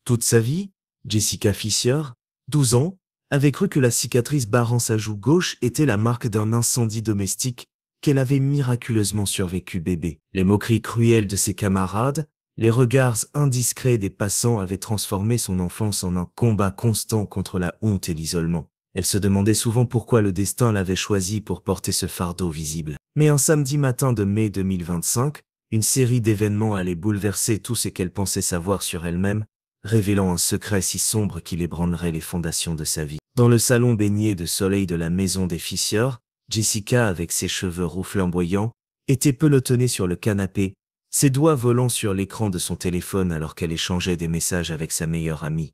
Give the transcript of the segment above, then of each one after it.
Toute sa vie, Jessica Fisher, 12 ans, avait cru que la cicatrice barrant sa joue gauche était la marque d'un incendie domestique, qu'elle avait miraculeusement survécu bébé. Les moqueries cruelles de ses camarades, les regards indiscrets des passants avaient transformé son enfance en un combat constant contre la honte et l'isolement. Elle se demandait souvent pourquoi le destin l'avait choisie pour porter ce fardeau visible. Mais un samedi matin de mai 2025, une série d'événements allait bouleverser tout ce qu'elle pensait savoir sur elle-même, révélant un secret si sombre qu'il ébranlerait les fondations de sa vie. Dans le salon baigné de soleil de la maison des Fisher, Jessica, avec ses cheveux roux flamboyants, était pelotonnée sur le canapé, ses doigts volant sur l'écran de son téléphone alors qu'elle échangeait des messages avec sa meilleure amie.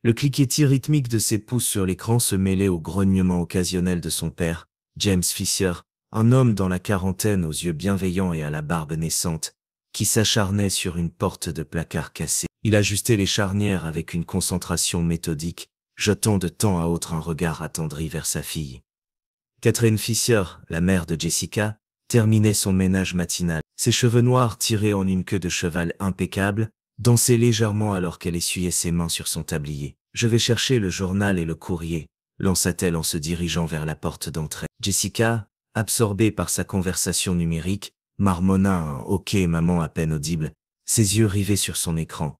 Le cliquetis rythmique de ses pouces sur l'écran se mêlait au grognement occasionnel de son père, James Fisher, un homme dans la quarantaine aux yeux bienveillants et à la barbe naissante, qui s'acharnait sur une porte de placard cassé. Il ajustait les charnières avec une concentration méthodique, jetant de temps à autre un regard attendri vers sa fille. Catherine Fisher, la mère de Jessica, terminait son ménage matinal. Ses cheveux noirs tirés en une queue de cheval impeccable, dansaient légèrement alors qu'elle essuyait ses mains sur son tablier. « Je vais chercher le journal et le courrier », lança-t-elle en se dirigeant vers la porte d'entrée. Jessica, absorbée par sa conversation numérique, marmonna un « ok maman » à peine audible, ses yeux rivés sur son écran.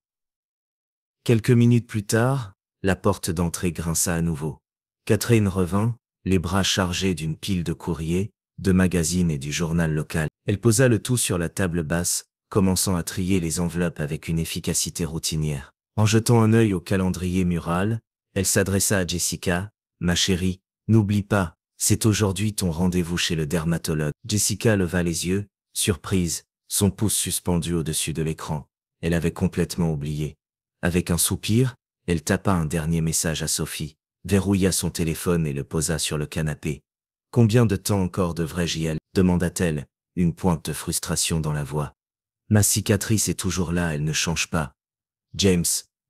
Quelques minutes plus tard, la porte d'entrée grinça à nouveau. Catherine revint, les bras chargés d'une pile de courriers, de magazines et du journal local. Elle posa le tout sur la table basse, commençant à trier les enveloppes avec une efficacité routinière. En jetant un œil au calendrier mural, elle s'adressa à Jessica. « Ma chérie, n'oublie pas, c'est aujourd'hui ton rendez-vous chez le dermatologue. » Jessica leva les yeux, surprise, son pouce suspendu au-dessus de l'écran. Elle avait complètement oublié. Avec un soupir, elle tapa un dernier message à Sophie, verrouilla son téléphone et le posa sur le canapé. « Combien de temps encore devrais-je y aller ?» demanda-t-elle, une pointe de frustration dans la voix. « Ma cicatrice est toujours là, elle ne change pas. » James,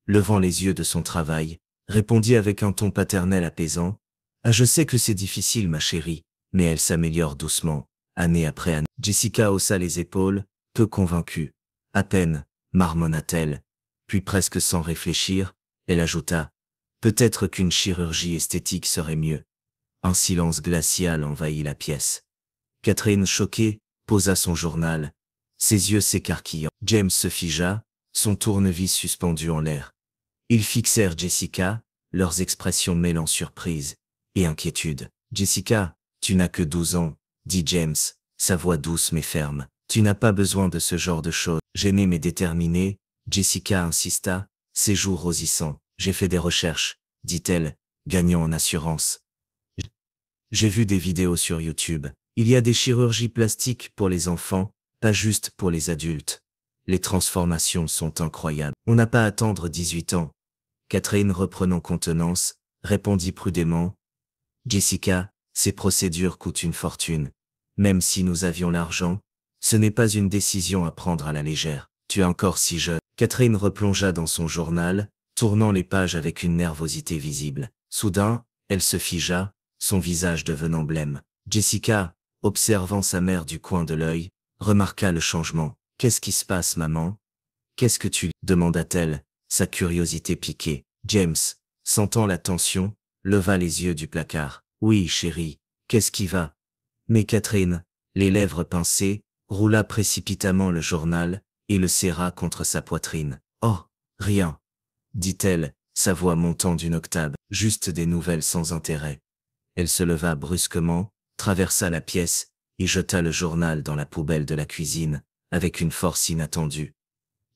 levant les yeux de son travail, répondit avec un ton paternel apaisant. « Ah, je sais que c'est difficile, ma chérie, mais elle s'améliore doucement, année après année. » Jessica haussa les épaules, peu convaincue. « À peine, » marmonna-t-elle. Puis presque sans réfléchir, elle ajouta « Peut-être qu'une chirurgie esthétique serait mieux. » Un silence glacial envahit la pièce. Catherine, choquée, posa son journal, ses yeux s'écarquillant. James se figea, son tournevis suspendu en l'air. Ils fixèrent Jessica, leurs expressions mêlant surprise et inquiétude. « Jessica, tu n'as que 12 ans, » dit James, sa voix douce mais ferme. « Tu n'as pas besoin de ce genre de choses. » Gênée mais déterminée, Jessica insista, ses joues rosissant. « J'ai fait des recherches, » dit-elle, gagnant en assurance. « J'ai vu des vidéos sur YouTube. Il y a des chirurgies plastiques pour les enfants, pas juste pour les adultes. Les transformations sont incroyables. On n'a pas à attendre 18 ans. » Catherine, reprenant contenance, répondit prudemment. « Jessica, ces procédures coûtent une fortune. Même si nous avions l'argent, ce n'est pas une décision à prendre à la légère. Tu es encore si jeune. » Catherine replongea dans son journal, tournant les pages avec une nervosité visible. Soudain, elle se figea, son visage devenant blême. Jessica, observant sa mère du coin de l'œil, remarqua le changement. « Qu'est-ce qui se passe, maman ? Qu'est-ce que tu lis ?» demanda-t-elle, sa curiosité piquée. James, sentant la tension, leva les yeux du placard. « Oui, chérie, qu'est-ce qui va ?» Mais Catherine, les lèvres pincées, roula précipitamment le journal et le serra contre sa poitrine. « Oh, rien, » dit-elle, sa voix montant d'une octave. « Juste des nouvelles sans intérêt. » Elle se leva brusquement, traversa la pièce et jeta le journal dans la poubelle de la cuisine, avec une force inattendue.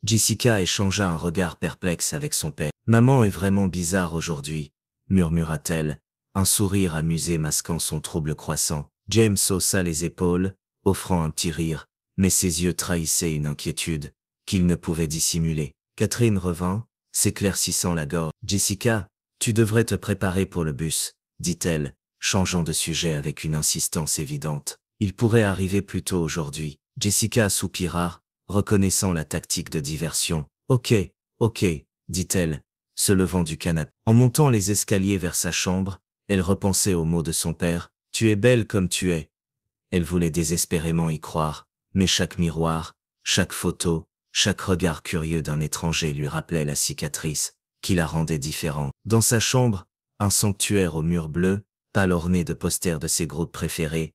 Jessica échangea un regard perplexe avec son père. « Maman est vraiment bizarre aujourd'hui, » murmura-t-elle, un sourire amusé masquant son trouble croissant. James haussa les épaules, offrant un petit rire, mais ses yeux trahissaient une inquiétude qu'il ne pouvait dissimuler. Catherine revint, s'éclaircissant la gorge. « Jessica, tu devrais te préparer pour le bus, » dit-elle, changeant de sujet avec une insistance évidente. « Il pourrait arriver plus tôt aujourd'hui. » Jessica soupira, reconnaissant la tactique de diversion. « Ok, ok, » dit-elle, se levant du canapé. En montant les escaliers vers sa chambre, elle repensait aux mots de son père. « Tu es belle comme tu es. » Elle voulait désespérément y croire, mais chaque miroir, chaque photo, Chaque regard curieux d'un étranger lui rappelait la cicatrice, qui la rendait différente. Dans sa chambre, un sanctuaire aux murs bleus, pâle orné de posters de ses groupes préférés,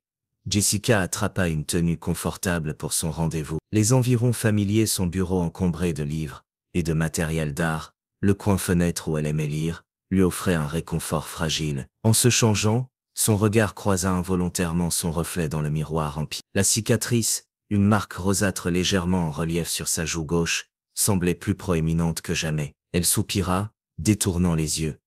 Jessica attrapa une tenue confortable pour son rendez-vous. Les environs familiers, son bureau encombré de livres et de matériel d'art, le coin-fenêtre où elle aimait lire, lui offrait un réconfort fragile. En se changeant, son regard croisa involontairement son reflet dans le miroir empli. La cicatrice, une marque rosâtre légèrement en relief sur sa joue gauche, semblait plus proéminente que jamais. Elle soupira, détournant les yeux.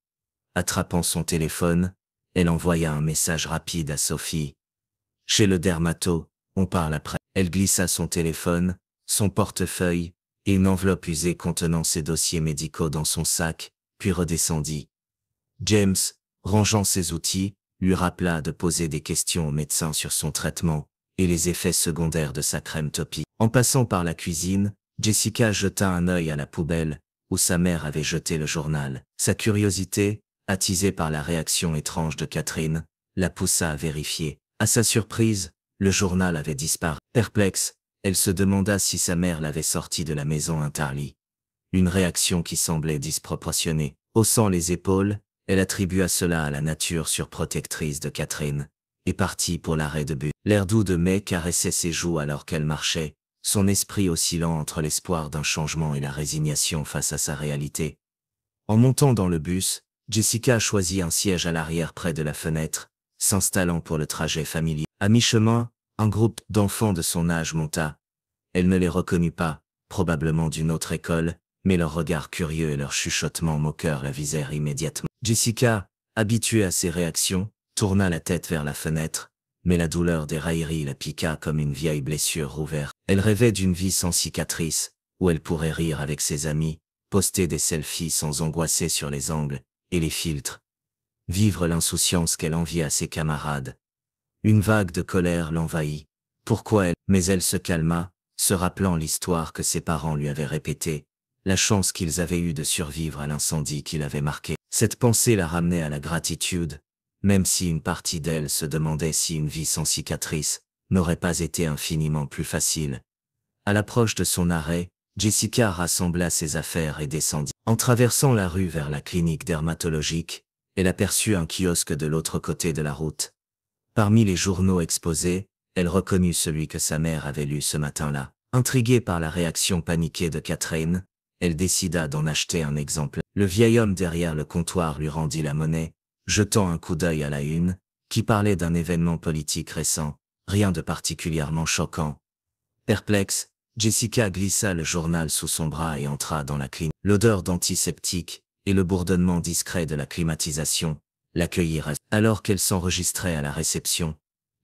Attrapant son téléphone, elle envoya un message rapide à Sophie. « Chez le dermato, on parle après. » Elle glissa son téléphone, son portefeuille, et une enveloppe usée contenant ses dossiers médicaux dans son sac, puis redescendit. James, rangeant ses outils, lui rappela de poser des questions au médecin sur son traitement et les effets secondaires de sa crème Topi. En passant par la cuisine, Jessica jeta un œil à la poubelle, où sa mère avait jeté le journal. Sa curiosité, attisée par la réaction étrange de Catherine, la poussa à vérifier. À sa surprise, le journal avait disparu. Perplexe, elle se demanda si sa mère l'avait sorti de la maison interdite. Une réaction qui semblait disproportionnée. Haussant les épaules, elle attribua cela à la nature surprotectrice de Catherine, et partit pour l'arrêt de bus. L'air doux de mai caressait ses joues alors qu'elle marchait, son esprit oscillant entre l'espoir d'un changement et la résignation face à sa réalité. En montant dans le bus, Jessica choisit un siège à l'arrière près de la fenêtre, s'installant pour le trajet familier. À mi-chemin, un groupe d'enfants de son âge monta. Elle ne les reconnut pas, probablement d'une autre école, mais leurs regards curieux et leurs chuchotements moqueurs la visèrent immédiatement. Jessica, habituée à ces réactions, tourna la tête vers la fenêtre, mais la douleur des railleries la piqua comme une vieille blessure rouverte. Elle rêvait d'une vie sans cicatrice, où elle pourrait rire avec ses amis, poster des selfies sans angoisser sur les angles et les filtres, vivre l'insouciance qu'elle enviait à ses camarades. Une vague de colère l'envahit. Pourquoi elle? Mais elle se calma, se rappelant l'histoire que ses parents lui avaient répétée, la chance qu'ils avaient eue de survivre à l'incendie qui l'avait marqué. Cette pensée la ramenait à la gratitude, même si une partie d'elle se demandait si une vie sans cicatrice n'aurait pas été infiniment plus facile. À l'approche de son arrêt, Jessica rassembla ses affaires et descendit. En traversant la rue vers la clinique dermatologique, elle aperçut un kiosque de l'autre côté de la route. Parmi les journaux exposés, elle reconnut celui que sa mère avait lu ce matin-là. Intriguée par la réaction paniquée de Catherine, elle décida d'en acheter un exemplaire. Le vieil homme derrière le comptoir lui rendit la monnaie, jetant un coup d'œil à la une, qui parlait d'un événement politique récent, rien de particulièrement choquant. Perplexe, Jessica glissa le journal sous son bras et entra dans la clinique. L'odeur d'antiseptique et le bourdonnement discret de la climatisation l'accueillirent. Alors qu'elle s'enregistrait à la réception,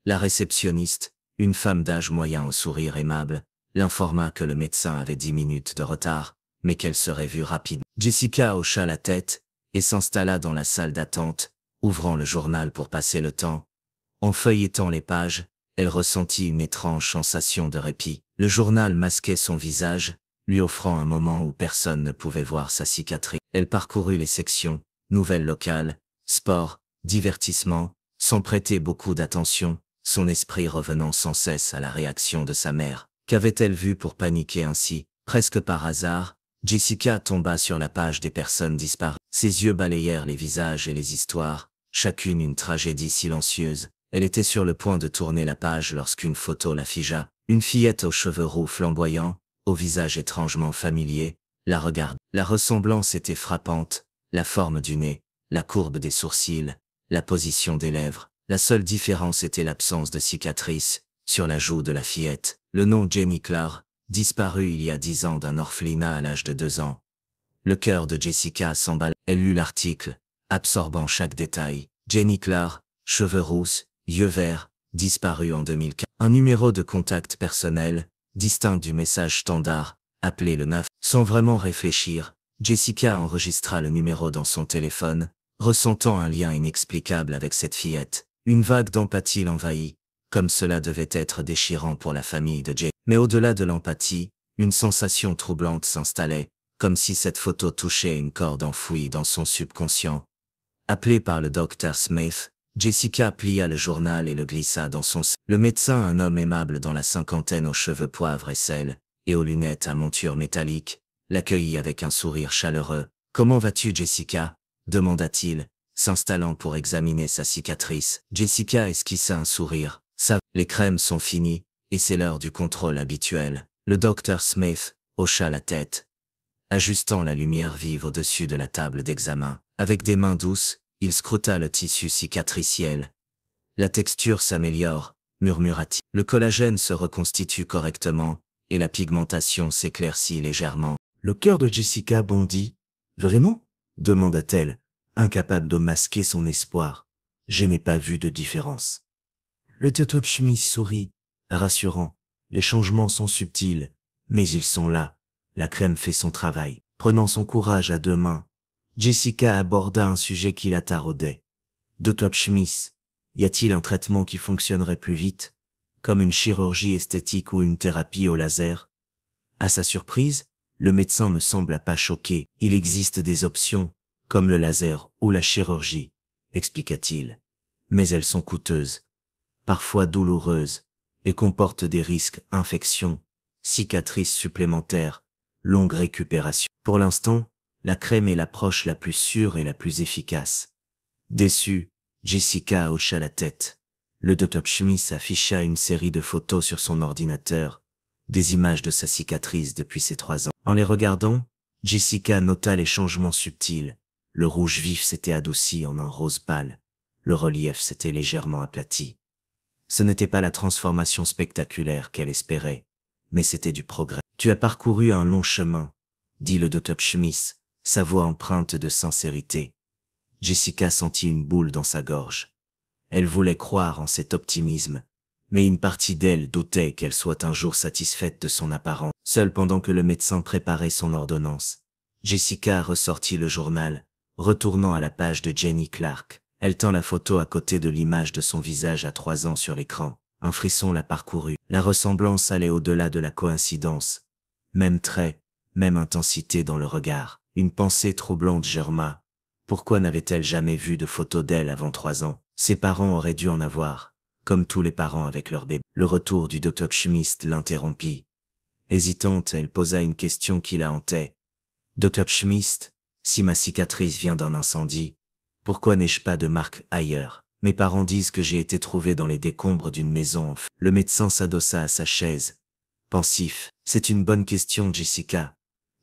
la réceptionniste, une femme d'âge moyen au sourire aimable, l'informa que le médecin avait 10 minutes de retard, mais qu'elle serait vue rapide. Jessica hocha la tête et s'installa dans la salle d'attente, ouvrant le journal pour passer le temps. En feuilletant les pages, elle ressentit une étrange sensation de répit. Le journal masquait son visage, lui offrant un moment où personne ne pouvait voir sa cicatrice. Elle parcourut les sections, nouvelles locales, sport, divertissement, sans prêter beaucoup d'attention, son esprit revenant sans cesse à la réaction de sa mère. Qu'avait-elle vu pour paniquer ainsi? Presque par hasard, Jessica tomba sur la page des personnes disparues. Ses yeux balayèrent les visages et les histoires, chacune une tragédie silencieuse. Elle était sur le point de tourner la page lorsqu'une photo la figea. Une fillette aux cheveux roux flamboyants, au visage étrangement familier, la regarde. La ressemblance était frappante, la forme du nez, la courbe des sourcils, la position des lèvres. La seule différence était l'absence de cicatrice sur la joue de la fillette. Le nom Jenny Clark, disparu il y a 10 ans d'un orphelinat à l'âge de 2 ans. Le cœur de Jessica s'emballa. Elle lut l'article, absorbant chaque détail. Jenny Clark, cheveux rousses, yeux verts, disparu en 2004. Un numéro de contact personnel, distinct du message standard, appelé le 9. Sans vraiment réfléchir, Jessica enregistra le numéro dans son téléphone, ressentant un lien inexplicable avec cette fillette. Une vague d'empathie l'envahit, comme cela devait être déchirant pour la famille de Jay. Mais au-delà de l'empathie, une sensation troublante s'installait, comme si cette photo touchait une corde enfouie dans son subconscient. Appelée par le docteur Smith, Jessica plia le journal et le glissa dans son sein. Le médecin, un homme aimable dans la cinquantaine aux cheveux poivre et sel, et aux lunettes à monture métallique, l'accueillit avec un sourire chaleureux. « Comment vas-tu, Jessica ?» demanda-t-il, s'installant pour examiner sa cicatrice. Jessica esquissa un sourire. « Ça, les crèmes sont finies, et c'est l'heure du contrôle habituel. » Le docteur Smith hocha la tête, ajustant la lumière vive au-dessus de la table d'examen. Avec des mains douces, il scruta le tissu cicatriciel. « La texture s'améliore, » murmura-t-il. « Le collagène se reconstitue correctement, et la pigmentation s'éclaircit légèrement. » Le cœur de Jessica bondit. « Vraiment ?» demanda-t-elle, incapable de masquer son espoir. « Je n'ai pas vu de différence. » Le docteur Smith sourit, rassurant. « Les changements sont subtils, mais ils sont là. La crème fait son travail. » Prenant son courage à deux mains, Jessica aborda un sujet qui la taraudait. « Dr. Smith, y a-t-il un traitement qui fonctionnerait plus vite, comme une chirurgie esthétique ou une thérapie au laser ?» À sa surprise, le médecin ne sembla pas choqué. « Il existe des options, comme le laser ou la chirurgie, » expliqua-t-il. « Mais elles sont coûteuses, parfois douloureuses, et comportent des risques, infections, cicatrices supplémentaires, longue récupération. Pour l'instant, la crème est l'approche la plus sûre et la plus efficace. » Déçue, Jessica hocha la tête. Le docteur Smith afficha une série de photos sur son ordinateur, des images de sa cicatrice depuis ses 3 ans. En les regardant, Jessica nota les changements subtils. Le rouge vif s'était adouci en un rose pâle. Le relief s'était légèrement aplati. Ce n'était pas la transformation spectaculaire qu'elle espérait, mais c'était du progrès. « Tu as parcouru un long chemin, » dit le docteur Smith, sa voix empreinte de sincérité. Jessica sentit une boule dans sa gorge. Elle voulait croire en cet optimisme, mais une partie d'elle doutait qu'elle soit un jour satisfaite de son apparence. Seule pendant que le médecin préparait son ordonnance, Jessica ressortit le journal, retournant à la page de Jenny Clark. Elle tint la photo à côté de l'image de son visage à 3 ans sur l'écran. Un frisson la parcourut. La ressemblance allait au-delà de la coïncidence. Même trait, même intensité dans le regard. Une pensée troublante germa. Pourquoi n'avait-elle jamais vu de photo d'elle avant 3 ans? Ses parents auraient dû en avoir, comme tous les parents avec leur bébé. Le retour du docteur Smith l'interrompit. Hésitante, elle posa une question qui la hantait. « Docteur Smith, si ma cicatrice vient d'un incendie, pourquoi n'ai-je pas de marque ailleurs? Mes parents disent que j'ai été trouvé dans les décombres d'une maison en feu. » Le médecin s'adossa à sa chaise, pensif. « C'est une bonne question, Jessica.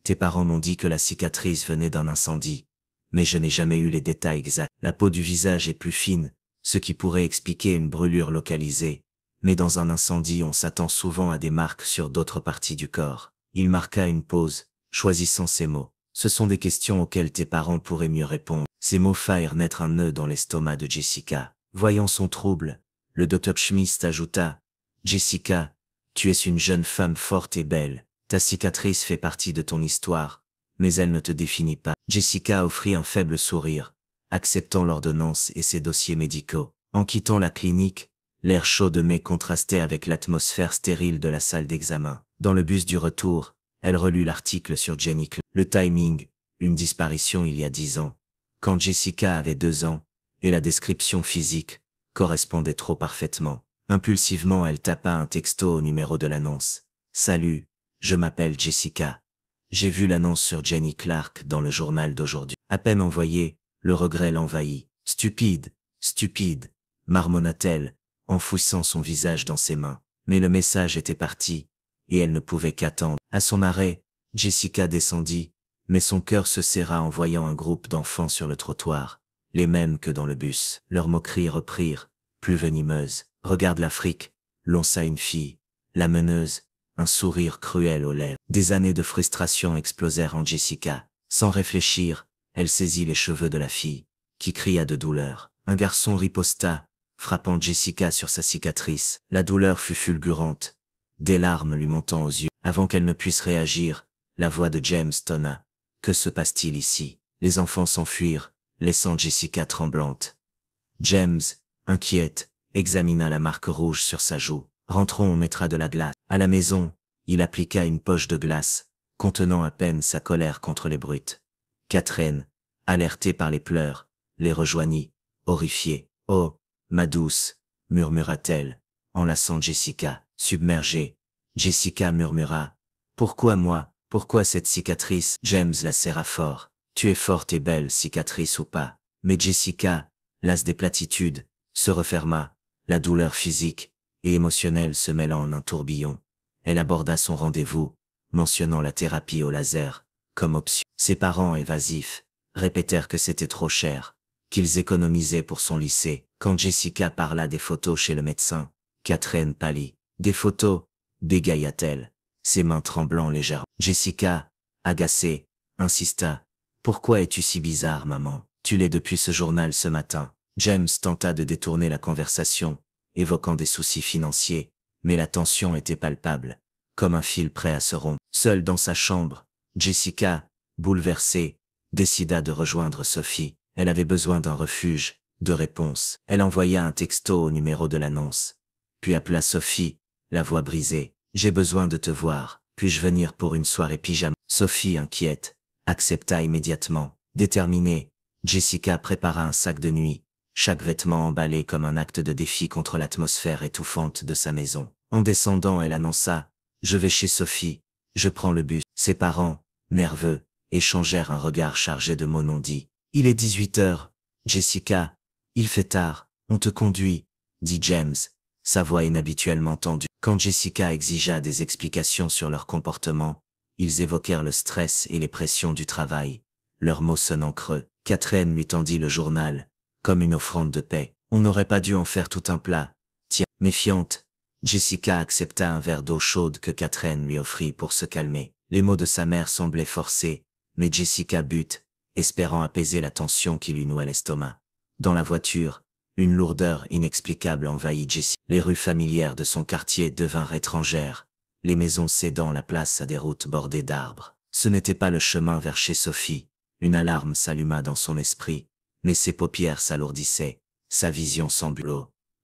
Tes parents m'ont dit que la cicatrice venait d'un incendie, mais je n'ai jamais eu les détails exacts. La peau du visage est plus fine, ce qui pourrait expliquer une brûlure localisée, mais dans un incendie on s'attend souvent à des marques sur d'autres parties du corps. » Il marqua une pause, choisissant ses mots. « Ce sont des questions auxquelles tes parents pourraient mieux répondre. » Ces mots firent naître un nœud dans l'estomac de Jessica. Voyant son trouble, le docteur Smith ajouta « Jessica, tu es une jeune femme forte et belle. Ta cicatrice fait partie de ton histoire, mais elle ne te définit pas. » Jessica offrit un faible sourire, acceptant l'ordonnance et ses dossiers médicaux. En quittant la clinique, l'air chaud de mai contrastait avec l'atmosphère stérile de la salle d'examen. Dans le bus du retour, elle relut l'article sur Jenny Clark. Le timing, une disparition il y a 10 ans, quand Jessica avait 2 ans, et la description physique correspondait trop parfaitement. Impulsivement, elle tapa un texto au numéro de l'annonce. « Salut, je m'appelle Jessica. J'ai vu l'annonce sur Jenny Clark dans le journal d'aujourd'hui. » À peine envoyé, le regret l'envahit. « Stupide, stupide !» marmonna-t-elle, enfouissant son visage dans ses mains. Mais le message était parti, et elle ne pouvait qu'attendre. À son arrêt, Jessica descendit, mais son cœur se serra en voyant un groupe d'enfants sur le trottoir, les mêmes que dans le bus. Leurs moqueries reprirent, plus venimeuses. « Regarde l'Afrique » lança une fille, la meneuse, un sourire cruel aux lèvres. Des années de frustration explosèrent en Jessica. Sans réfléchir, elle saisit les cheveux de la fille, qui cria de douleur. Un garçon riposta, frappant Jessica sur sa cicatrice. La douleur fut fulgurante, des larmes lui montant aux yeux. Avant qu'elle ne puisse réagir, la voix de James tonna. « Que se passe-t-il ici ?» Les enfants s'enfuirent, laissant Jessica tremblante. James, inquiète, examina la marque rouge sur sa joue. « Rentrons, on mettra de la glace. » À la maison, il appliqua une poche de glace, contenant à peine sa colère contre les brutes. Catherine, alertée par les pleurs, les rejoignit, horrifiée. « Oh, ma douce !» murmura-t-elle, enlaçant Jessica. Submergée, Jessica murmura Pourquoi moi? Pourquoi cette cicatrice? James la serra fort. Tu es forte et belle, cicatrice ou pas. Mais Jessica, lasse des platitudes, se referma, la douleur physique et émotionnelle se mêlant en un tourbillon. Elle aborda son rendez-vous, mentionnant la thérapie au laser comme option. Ses parents évasifs répétèrent que c'était trop cher, qu'ils économisaient pour son lycée. Quand Jessica parla des photos chez le médecin, Catherine pâlit. Des photos, bégaya-t-elle, ses mains tremblant légèrement. Jessica, agacée, insista. Pourquoi es-tu si bizarre, maman? Tu l'es depuis ce journal ce matin. James tenta de détourner la conversation, évoquant des soucis financiers, mais la tension était palpable, comme un fil prêt à se rompre. Seule dans sa chambre, Jessica, bouleversée, décida de rejoindre Sophie. Elle avait besoin d'un refuge, de réponse. Elle envoya un texto au numéro de l'annonce, puis appela Sophie, la voix brisée. J'ai besoin de te voir. Puis-je venir pour une soirée pyjama? Sophie, inquiète, accepta immédiatement. Déterminée, Jessica prépara un sac de nuit, chaque vêtement emballé comme un acte de défi contre l'atmosphère étouffante de sa maison. En descendant, elle annonça « Je vais chez Sophie, je prends le bus ». Ses parents, nerveux, échangèrent un regard chargé de mots non dits. « Il est 18 heures, Jessica, il fait tard, on te conduit », dit James, sa voix inhabituellement tendue. Quand Jessica exigea des explications sur leur comportement, ils évoquèrent le stress et les pressions du travail, leurs mots sonnant creux. Catherine lui tendit le journal, comme une offrande de paix. On n'aurait pas dû en faire tout un plat. Tiens, méfiante, Jessica accepta un verre d'eau chaude que Catherine lui offrit pour se calmer. Les mots de sa mère semblaient forcés, mais Jessica but, espérant apaiser la tension qui lui nouait l'estomac. Dans la voiture, une lourdeur inexplicable envahit Jessie. Les rues familières de son quartier devinrent étrangères, les maisons cédant la place à des routes bordées d'arbres. Ce n'était pas le chemin vers chez Sophie. Une alarme s'alluma dans son esprit, mais ses paupières s'alourdissaient, sa vision semblait.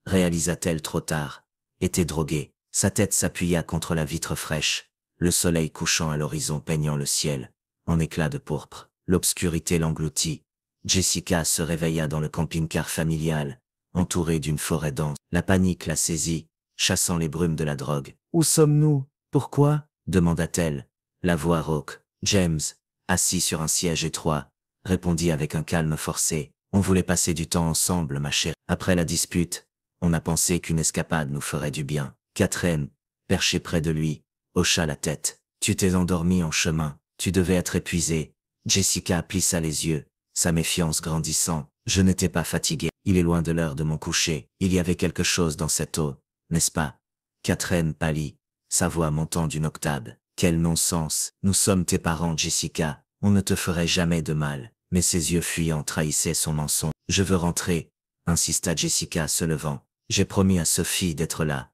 Réalisa-t-elle trop tard? Était droguée. Sa tête s'appuya contre la vitre fraîche, le soleil couchant à l'horizon peignant le ciel, en éclats de pourpre. L'obscurité l'engloutit. Jessica se réveilla dans le camping-car familial, entourée d'une forêt dense. La panique la saisit, chassant les brumes de la drogue. « Où sommes-nous? Pourquoi ?» demanda-t-elle, la voix rauque. James, assis sur un siège étroit, répondit avec un calme forcé. « On voulait passer du temps ensemble, ma chérie. Après la dispute, on a pensé qu'une escapade nous ferait du bien. » Catherine, perchée près de lui, hocha la tête. « Tu t'es endormi en chemin, tu devais être épuisé. » Jessica plissa les yeux, sa méfiance grandissant. « Je n'étais pas fatigué. Il est loin de l'heure de mon coucher. Il y avait quelque chose dans cette eau, n'est-ce pas ?» Catherine pâlit, sa voix montant d'une octave. « Quel non-sens. Nous sommes tes parents, Jessica. On ne te ferait jamais de mal. » Mais ses yeux fuyants trahissaient son mensonge. « Je veux rentrer, » insista Jessica se levant. « J'ai promis à Sophie d'être là. »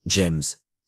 James,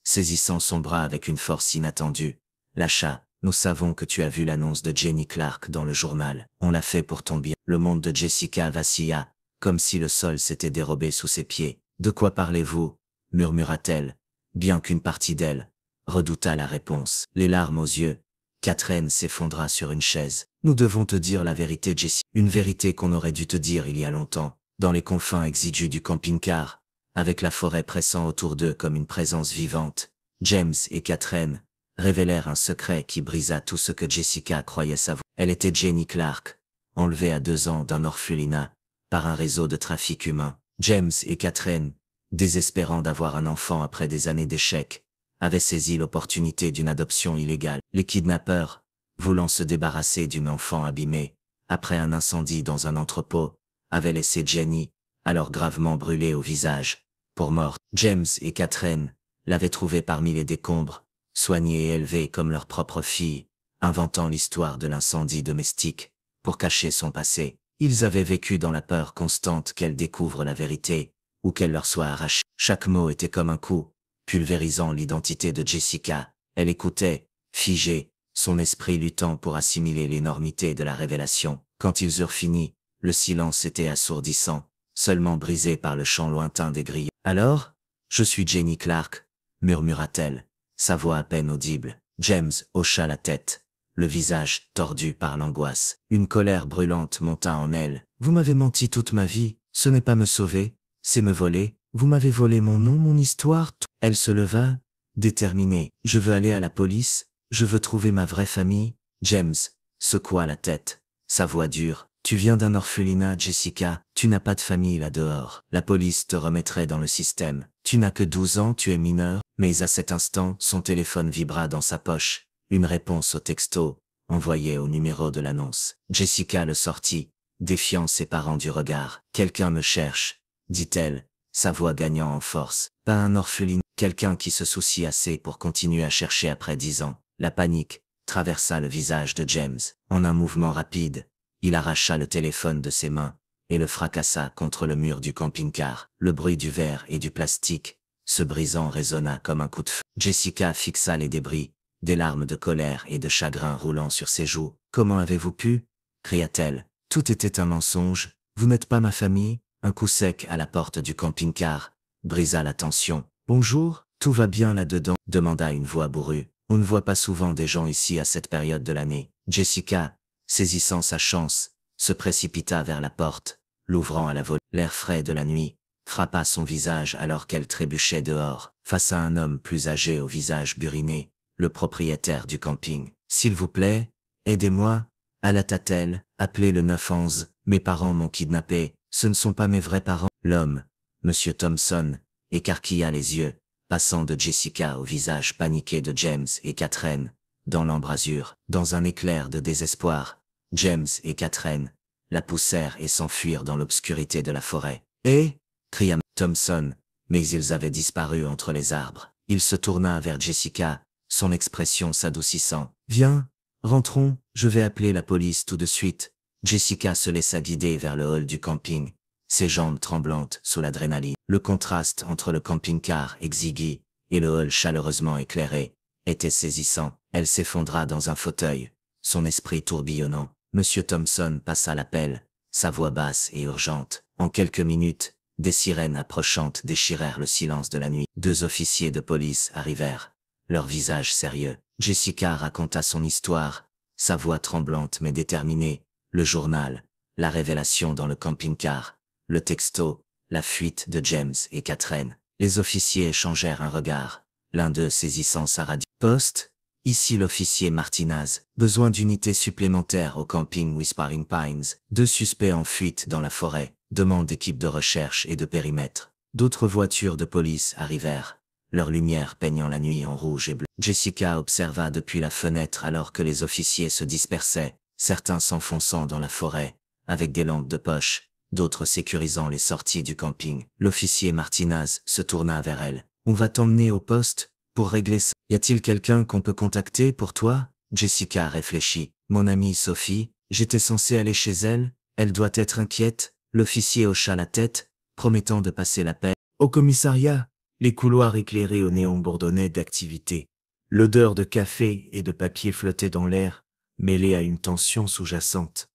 saisissant son bras avec une force inattendue, lâcha. « Nous savons que tu as vu l'annonce de Jenny Clark dans le journal. On l'a fait pour ton bien. » Le monde de Jessica vacilla, comme si le sol s'était dérobé sous ses pieds. « De quoi parlez-vous » murmura-t-elle, bien qu'une partie d'elle redouta la réponse. Les larmes aux yeux, Catherine s'effondra sur une chaise. « Nous devons te dire la vérité, Jessie. Une vérité qu'on aurait dû te dire il y a longtemps, dans les confins exigus du camping-car, avec la forêt pressant autour d'eux comme une présence vivante. » James et Catherine révélèrent un secret qui brisa tout ce que Jessica croyait savoir. Elle était Jenny Clark, enlevée à 2 ans d'un orphelinat, par un réseau de trafic humain. James et Catherine, désespérant d'avoir un enfant après des années d'échecs, avaient saisi l'opportunité d'une adoption illégale. Les kidnappeurs, voulant se débarrasser d'une enfant abîmée, après un incendie dans un entrepôt, avaient laissé Jenny, alors gravement brûlée au visage, pour mort. James et Catherine l'avaient trouvée parmi les décombres, soignée et élevée comme leur propre fille, inventant l'histoire de l'incendie domestique, pour cacher son passé. Ils avaient vécu dans la peur constante qu'elle découvre la vérité, ou qu'elle leur soit arrachée. Chaque mot était comme un coup, pulvérisant l'identité de Jessica. Elle écoutait, figée, son esprit luttant pour assimiler l'énormité de la révélation. Quand ils eurent fini, le silence était assourdissant, seulement brisé par le chant lointain des grillons. « Alors, je suis Jenny Clark » murmura-t-elle, sa voix à peine audible. James hocha la tête, le visage tordu par l'angoisse. Une colère brûlante monta en elle. « Vous m'avez menti toute ma vie, ce n'est pas me sauver, c'est me voler. Vous m'avez volé mon nom, mon histoire. » Elle se leva, déterminée. « Je veux aller à la police, Je veux trouver ma vraie famille. James secoua la tête, sa voix dure. Tu viens d'un orphelinat, Jessica, tu n'as pas de famille là-dehors. La police te remettrait dans le système. Tu n'as que 12 ans, tu es mineur. Mais à cet instant, son téléphone vibra dans sa poche. Une réponse au texto, envoyé au numéro de l'annonce. Jessica le sortit, défiant ses parents du regard. Quelqu'un me cherche, dit-elle, sa voix gagnant en force. Pas un orphelinat, quelqu'un qui se soucie assez pour continuer à chercher après 10 ans. La panique traversa le visage de James. En un mouvement rapide, il arracha le téléphone de ses mains et le fracassa contre le mur du camping-car. Le bruit du verre et du plastique, se brisant, résonna comme un coup de feu. Jessica fixa les débris, des larmes de colère et de chagrin roulant sur ses joues. « Comment avez-vous pu » cria-t-elle. « Tout était un mensonge. Vous n'êtes pas ma famille ?» Un coup sec à la porte du camping-car brisa la tension. « Bonjour, tout va bien là-dedans ?» demanda une voix bourrue. « On ne voit pas souvent des gens ici à cette période de l'année. » Jessica, saisissant sa chance, se précipita vers la porte, l'ouvrant à la volée. L'air frais de la nuit frappa son visage alors qu'elle trébuchait dehors, face à un homme plus âgé au visage buriné, le propriétaire du camping. « S'il vous plaît, aidez-moi » haleta-t-elle. « Appelez le 911, mes parents m'ont kidnappé, ce ne sont pas mes vrais parents. » L'homme, Monsieur Thompson, écarquilla les yeux, passant de Jessica au visage paniqué de James et Catherine, dans l'embrasure. Dans un éclair de désespoir, James et Catherine la poussèrent et s'enfuirent dans l'obscurité de la forêt. « Eh » cria Thompson, mais ils avaient disparu entre les arbres. Il se tourna vers Jessica, son expression s'adoucissant. « Viens, rentrons, je vais appeler la police tout de suite. » Jessica se laissa guider vers le hall du camping, ses jambes tremblantes sous l'adrénaline. Le contraste entre le camping-car exigu et le hall chaleureusement éclairé était saisissant. Elle s'effondra dans un fauteuil, son esprit tourbillonnant. Monsieur Thompson passa l'appel, sa voix basse et urgente. En quelques minutes, des sirènes approchantes déchirèrent le silence de la nuit. 2 officiers de police arrivèrent, leur visage sérieux. Jessica raconta son histoire, sa voix tremblante mais déterminée, le journal, la révélation dans le camping-car, le texto, la fuite de James et Catherine. Les officiers échangèrent un regard, l'un d'eux saisissant sa radio. « Poste, ici l'officier Martinez. Besoin d'unités supplémentaires au camping Whispering Pines. 2 suspects en fuite dans la forêt. Demande d'équipe de recherche et de périmètre. » D'autres voitures de police arrivèrent, leur lumière peignant la nuit en rouge et bleu. Jessica observa depuis la fenêtre alors que les officiers se dispersaient, certains s'enfonçant dans la forêt, avec des lampes de poche, d'autres sécurisant les sorties du camping. L'officier Martinez se tourna vers elle. « On va t'emmener au poste pour régler ça. Y a-t-il quelqu'un qu'on peut contacter pour toi ?» Jessica réfléchit. « Mon amie Sophie, j'étais censé aller chez elle, elle doit être inquiète. » L'officier hocha la tête, promettant de passer l'appel. Au commissariat, les couloirs éclairés au néon bourdonnaient d'activité. L'odeur de café et de papier flottait dans l'air, mêlée à une tension sous-jacente.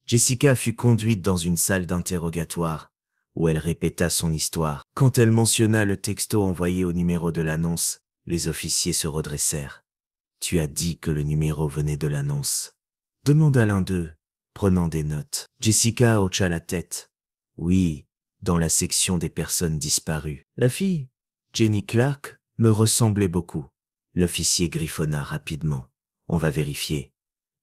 Jessica fut conduite dans une salle d'interrogatoire, où elle répéta son histoire. Quand elle mentionna le texto envoyé au numéro de l'annonce, les officiers se redressèrent. « Tu as dit que le numéro venait de l'annonce ?» demanda l'un d'eux, prenant des notes. Jessica hocha la tête. « Oui, dans la section des personnes disparues. La fille, Jenny Clark, me ressemblait beaucoup. » L'officier griffonna rapidement. « On va vérifier.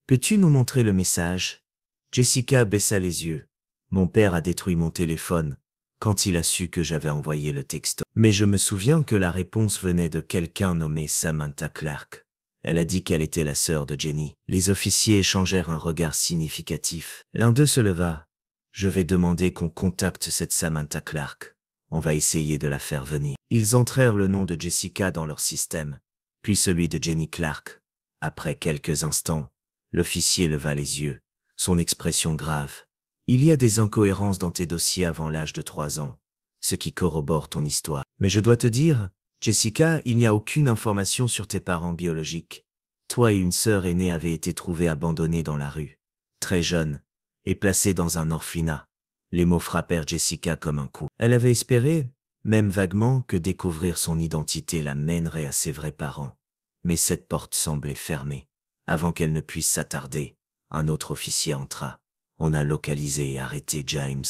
Peux-tu nous montrer le message ?» Jessica baissa les yeux. « Mon père a détruit mon téléphone quand il a su que j'avais envoyé le texto. Mais je me souviens que la réponse venait de quelqu'un nommé Samantha Clark. Elle a dit qu'elle était la sœur de Jenny. » Les officiers échangèrent un regard significatif. L'un d'eux se leva. « Je vais demander qu'on contacte cette Samantha Clark. On va essayer de la faire venir. » Ils entrèrent le nom de Jessica dans leur système, puis celui de Jenny Clark. Après quelques instants, l'officier leva les yeux, son expression grave. « Il y a des incohérences dans tes dossiers avant l'âge de 3 ans, ce qui corrobore ton histoire. Mais je dois te dire, Jessica, il n'y a aucune information sur tes parents biologiques. Toi et une sœur aînée avaient été trouvés abandonnés dans la rue, très jeunes, et placés dans un orphelinat. » Les mots frappèrent Jessica comme un coup. Elle avait espéré, même vaguement, que découvrir son identité la mènerait à ses vrais parents. Mais cette porte semblait fermée. Avant qu'elle ne puisse s'attarder, un autre officier entra. « On a localisé et arrêté James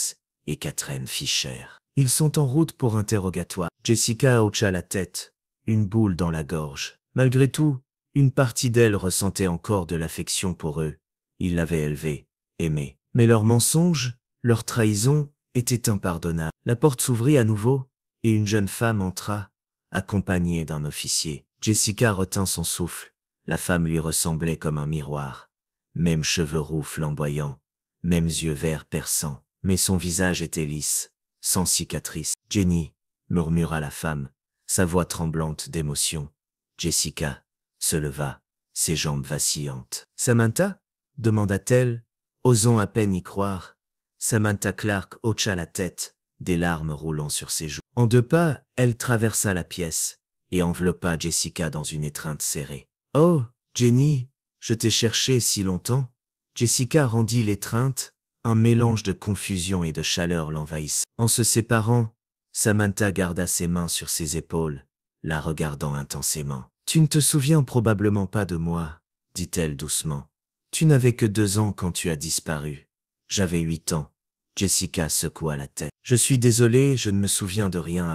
et Catherine Fisher. Ils sont en route pour interrogatoire. » Jessica hocha la tête, une boule dans la gorge. Malgré tout, Une partie d'elle ressentait encore de l'affection pour eux. Ils l'avaient élevée, aimée. Mais leurs mensonges, leur trahison, étaient impardonnables. La porte s'ouvrit à nouveau, et une jeune femme entra, accompagnée d'un officier. Jessica retint son souffle. La femme lui ressemblait comme un miroir. Même cheveux roux flamboyants, mêmes yeux verts perçants, mais son visage était lisse, sans cicatrice. « Jenny », murmura la femme, sa voix tremblante d'émotion. Jessica se leva, ses jambes vacillantes. « Samantha » demanda-t-elle, osant à peine y croire. Samantha Clark hocha la tête, des larmes roulant sur ses joues. En 2 pas, elle traversa la pièce et enveloppa Jessica dans une étreinte serrée. « Oh, Jenny, je t'ai cherché si longtemps. » Jessica rendit l'étreinte, un mélange de confusion et de chaleur l'envahissant. En se séparant, Samantha garda ses mains sur ses épaules, la regardant intensément. « Tu ne te souviens probablement pas de moi, » dit-elle doucement. « Tu n'avais que 2 ans quand tu as disparu. J'avais 8 ans. » Jessica secoua la tête. « Je suis désolée, je ne me souviens de rien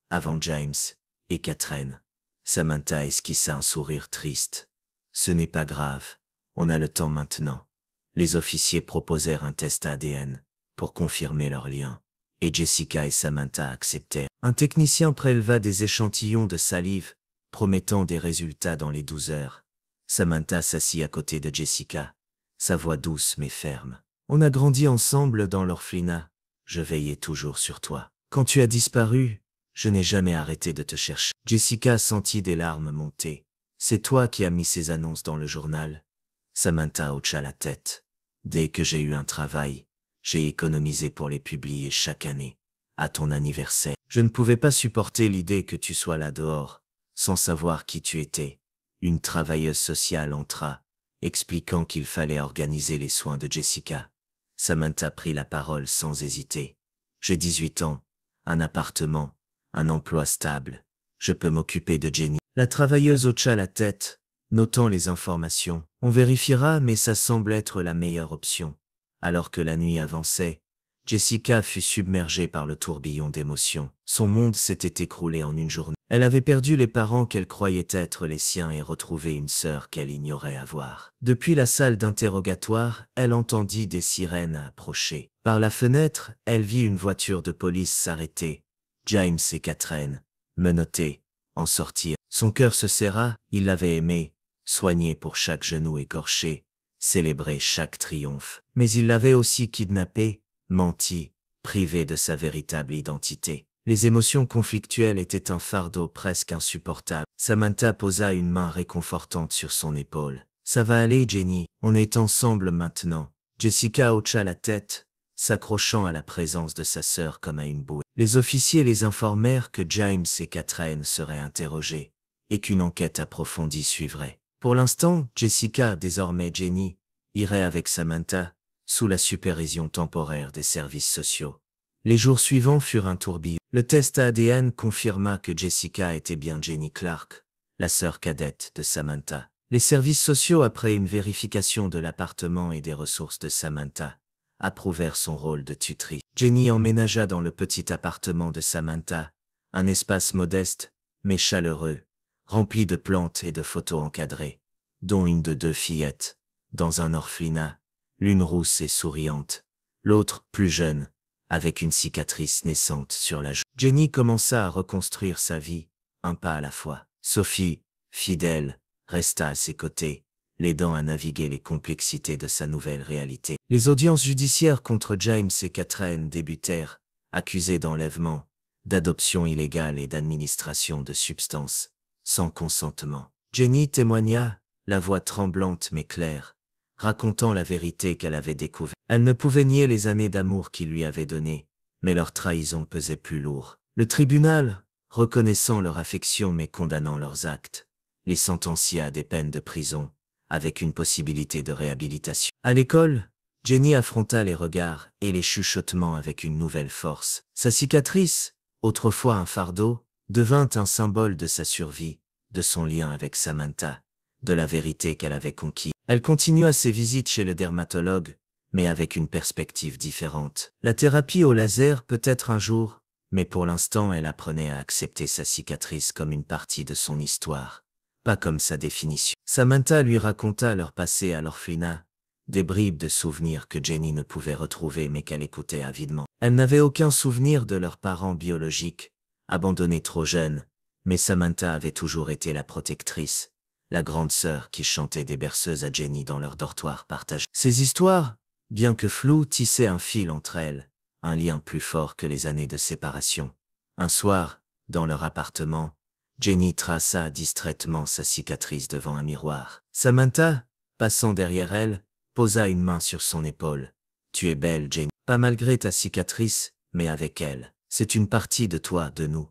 avant James et Catherine. » Samantha esquissa un sourire triste. « Ce n'est pas grave, on a le temps maintenant. » Les officiers proposèrent un test ADN pour confirmer leur lien, et Jessica et Samantha acceptèrent. Un technicien préleva des échantillons de salive, promettant des résultats dans les 12 heures. Samantha s'assit à côté de Jessica, sa voix douce mais ferme. « On a grandi ensemble dans l'orphelinat. Je veillais toujours sur toi. Quand tu as disparu, je n'ai jamais arrêté de te chercher. » Jessica sentit des larmes monter. « C'est toi qui as mis ces annonces dans le journal. » Samantha hocha la tête. « Dès que j'ai eu un travail, j'ai économisé pour les publier chaque année, à ton anniversaire. Je ne pouvais pas supporter l'idée que tu sois là dehors, sans savoir qui tu étais. » Une travailleuse sociale entra, expliquant qu'il fallait organiser les soins de Jessica. Samantha prit la parole sans hésiter. « J'ai 18 ans, un appartement, un emploi stable. Je peux m'occuper de Jenny. » La travailleuse hocha la tête, notant les informations. « On vérifiera, mais ça semble être la meilleure option. » Alors que la nuit avançait, Jessica fut submergée par le tourbillon d'émotions. Son monde s'était écroulé en une journée. Elle avait perdu les parents qu'elle croyait être les siens et retrouvé une sœur qu'elle ignorait avoir. Depuis la salle d'interrogatoire, elle entendit des sirènes approcher. Par la fenêtre, elle vit une voiture de police s'arrêter. James et Catherine, menottés, en sortirent. Son cœur se serra, il l'avait aimée, soigné pour chaque genou écorché, célébré chaque triomphe. Mais il l'avait aussi kidnappé, menti, privé de sa véritable identité. Les émotions conflictuelles étaient un fardeau presque insupportable. Samantha posa une main réconfortante sur son épaule. « Ça va aller, Jenny, on est ensemble maintenant. » Jessica hocha la tête, s'accrochant à la présence de sa sœur comme à une bouée. Les officiers les informèrent que James et Catherine seraient interrogés, et qu'une enquête approfondie suivrait. Pour l'instant, Jessica, désormais Jenny, irait avec Samantha, sous la supervision temporaire des services sociaux. Les jours suivants furent un tourbillon. Le test ADN confirma que Jessica était bien Jenny Clark, la sœur cadette de Samantha. Les services sociaux, après une vérification de l'appartement et des ressources de Samantha, approuvèrent son rôle de tutrice. Jenny emménagea dans le petit appartement de Samantha, un espace modeste, mais chaleureux, rempli de plantes et de photos encadrées, dont une de 2 fillettes, dans un orphelinat, l'une rousse et souriante, l'autre plus jeune, avec une cicatrice naissante sur la joue. Jenny commença à reconstruire sa vie, un pas à la fois. Sophie, fidèle, resta à ses côtés, l'aidant à naviguer les complexités de sa nouvelle réalité. Les audiences judiciaires contre James et Catherine débutèrent, accusés d'enlèvement, d'adoption illégale et d'administration de substances, sans consentement. Jenny témoigna, la voix tremblante mais claire, racontant la vérité qu'elle avait découverte. Elle ne pouvait nier les années d'amour qu'il lui avait données, mais leur trahison pesait plus lourd. Le tribunal, reconnaissant leur affection mais condamnant leurs actes, les sentencia à des peines de prison, avec une possibilité de réhabilitation. À l'école, Jenny affronta les regards et les chuchotements avec une nouvelle force. Sa cicatrice, autrefois un fardeau, devint un symbole de sa survie, de son lien avec Samantha, de la vérité qu'elle avait conquise. Elle continua ses visites chez le dermatologue, mais avec une perspective différente. La thérapie au laser peut-être un jour, mais pour l'instant elle apprenait à accepter sa cicatrice comme une partie de son histoire, pas comme sa définition. Samantha lui raconta leur passé à l'orphelinat, des bribes de souvenirs que Jenny ne pouvait retrouver mais qu'elle écoutait avidement. Elle n'avait aucun souvenir de leurs parents biologiques, abandonnés trop jeunes, mais Samantha avait toujours été la protectrice, la grande sœur qui chantait des berceuses à Jenny dans leur dortoir partagé. Ces histoires, bien que floues, tissaient un fil entre elles, un lien plus fort que les années de séparation. Un soir, dans leur appartement, Jenny traça distraitement sa cicatrice devant un miroir. Samantha, passant derrière elle, posa une main sur son épaule. « Tu es belle, Jenny. Pas malgré ta cicatrice, mais avec elle. C'est une partie de toi, de nous. »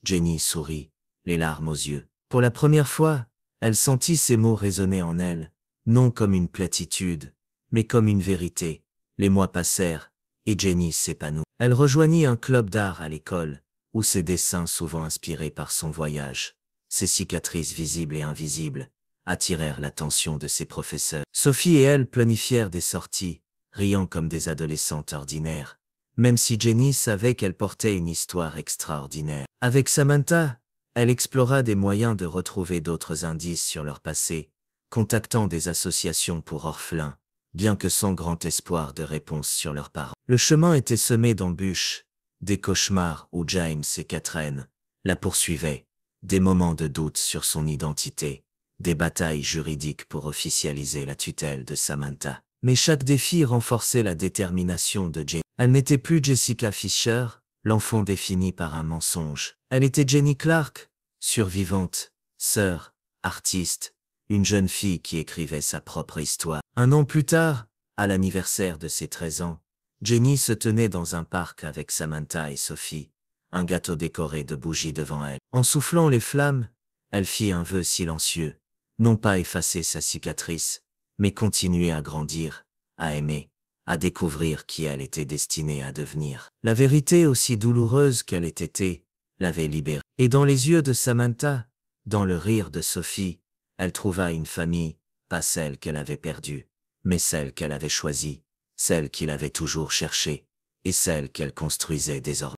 Jenny sourit, les larmes aux yeux. Pour la première fois, elle sentit ces mots résonner en elle, non comme une platitude, mais comme une vérité. Les mois passèrent, et Jenny s'épanouit. Elle rejoignit un club d'art à l'école, où ses dessins souvent inspirés par son voyage, ses cicatrices visibles et invisibles, attirèrent l'attention de ses professeurs. Sophie et elle planifièrent des sorties, riant comme des adolescentes ordinaires, même si Jenny savait qu'elle portait une histoire extraordinaire. Avec Samantha, elle explora des moyens de retrouver d'autres indices sur leur passé, contactant des associations pour orphelins, bien que sans grand espoir de réponse sur leurs parents. Le chemin était semé d'embûches, des cauchemars où James et Catherine la poursuivaient, des moments de doute sur son identité, des batailles juridiques pour officialiser la tutelle de Samantha. Mais chaque défi renforçait la détermination de Jenny. Elle n'était plus Jessica Fisher, l'enfant défini par un mensonge. Elle était Jenny Clark, survivante, sœur, artiste, une jeune fille qui écrivait sa propre histoire. Un an plus tard, à l'anniversaire de ses 13 ans, Jenny se tenait dans un parc avec Samantha et Sophie, un gâteau décoré de bougies devant elle. En soufflant les flammes, elle fit un vœu silencieux, non pas effacer sa cicatrice, mais continuer à grandir, à aimer, à découvrir qui elle était destinée à devenir. La vérité, aussi douloureuse qu'elle ait été, l'avait libérée. Et dans les yeux de Samantha, dans le rire de Sophie, elle trouva une famille, pas celle qu'elle avait perdue, mais celle qu'elle avait choisie, celle qu'il avait toujours cherchée, et celle qu'elle construisait désormais.